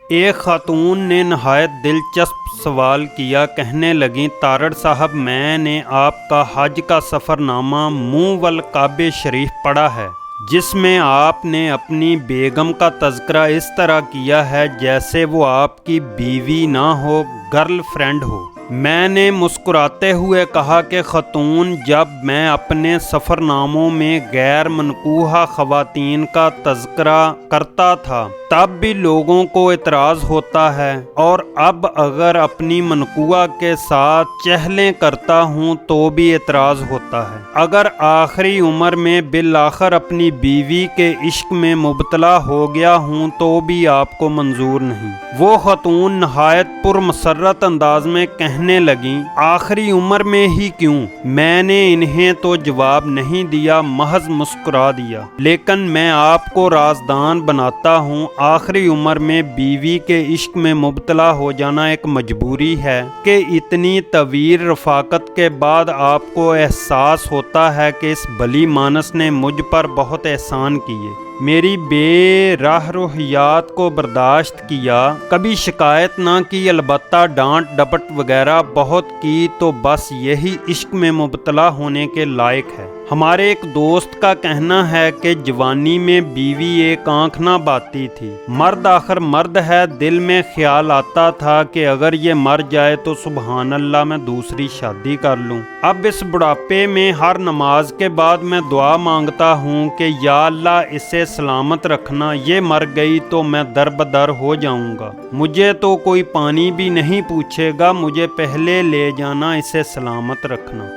एक खातून ने नहायत दिलचस्प सवाल किया। कहने लगी, तारड़ साहब, मैंने आपका हज का सफ़रनामा मुँह वल काबे शरीफ पढ़ा है, जिसमें आपने अपनी बेगम का तज़किरा इस तरह किया है जैसे वो आपकी बीवी ना हो, गर्लफ्रेंड हो। मैंने मुस्कुराते हुए कहा कि ख़तून, जब मैं अपने सफ़रनामों में गैर मनकूहा ख़वातीन का तज़किरा करता था तब भी लोगों को एतराज़ होता है, और अब अगर अपनी मनकूआ के साथ चहलें करता हूँ तो भी एतराज़ होता है। अगर आखिरी उम्र में बिल आखिर अपनी बीवी के इश्क में मुबतला हो गया हूँ तो भी आपको मंजूर नहीं। वो ख़तून नहायत पुरमसर्रत अंदाज में कहने लगी, आखिरी उम्र में ही क्यों? मैंने इन्हें तो जवाब नहीं दिया, महज मुस्कुरा दिया। लेकिन मैं आपको राज़दान बनाता हूँ, आखिरी उम्र में बीवी के इश्क में मुबतला हो जाना एक मजबूरी है कि इतनी तवील रफ़ाकत के बाद आपको एहसास होता है कि इस भली मानस ने मुझ पर बहुत एहसान किए, मेरी बेराह रूहियात को बर्दाश्त किया, कभी शिकायत ना की, अलबत्ता डांट डपट वगैरह बहुत की, तो बस यही इश्क में मुबतला होने के लायक है। हमारे एक दोस्त का कहना है कि जवानी में बीवी एक आंख ना बाती थी। मर्द आखिर मर्द है। दिल में ख्याल आता था कि अगर ये मर जाए तो सुबहान अल्लाह मैं दूसरी शादी कर लूं। अब इस बुढ़ापे में हर नमाज के बाद मैं दुआ मांगता हूं कि या अल्लाह इसे सलामत रखना, ये मर गई तो मैं दर बदर हो जाऊंगा। मुझे तो कोई पानी भी नहीं पूछेगा, मुझे पहले ले जाना, इसे सलामत रखना।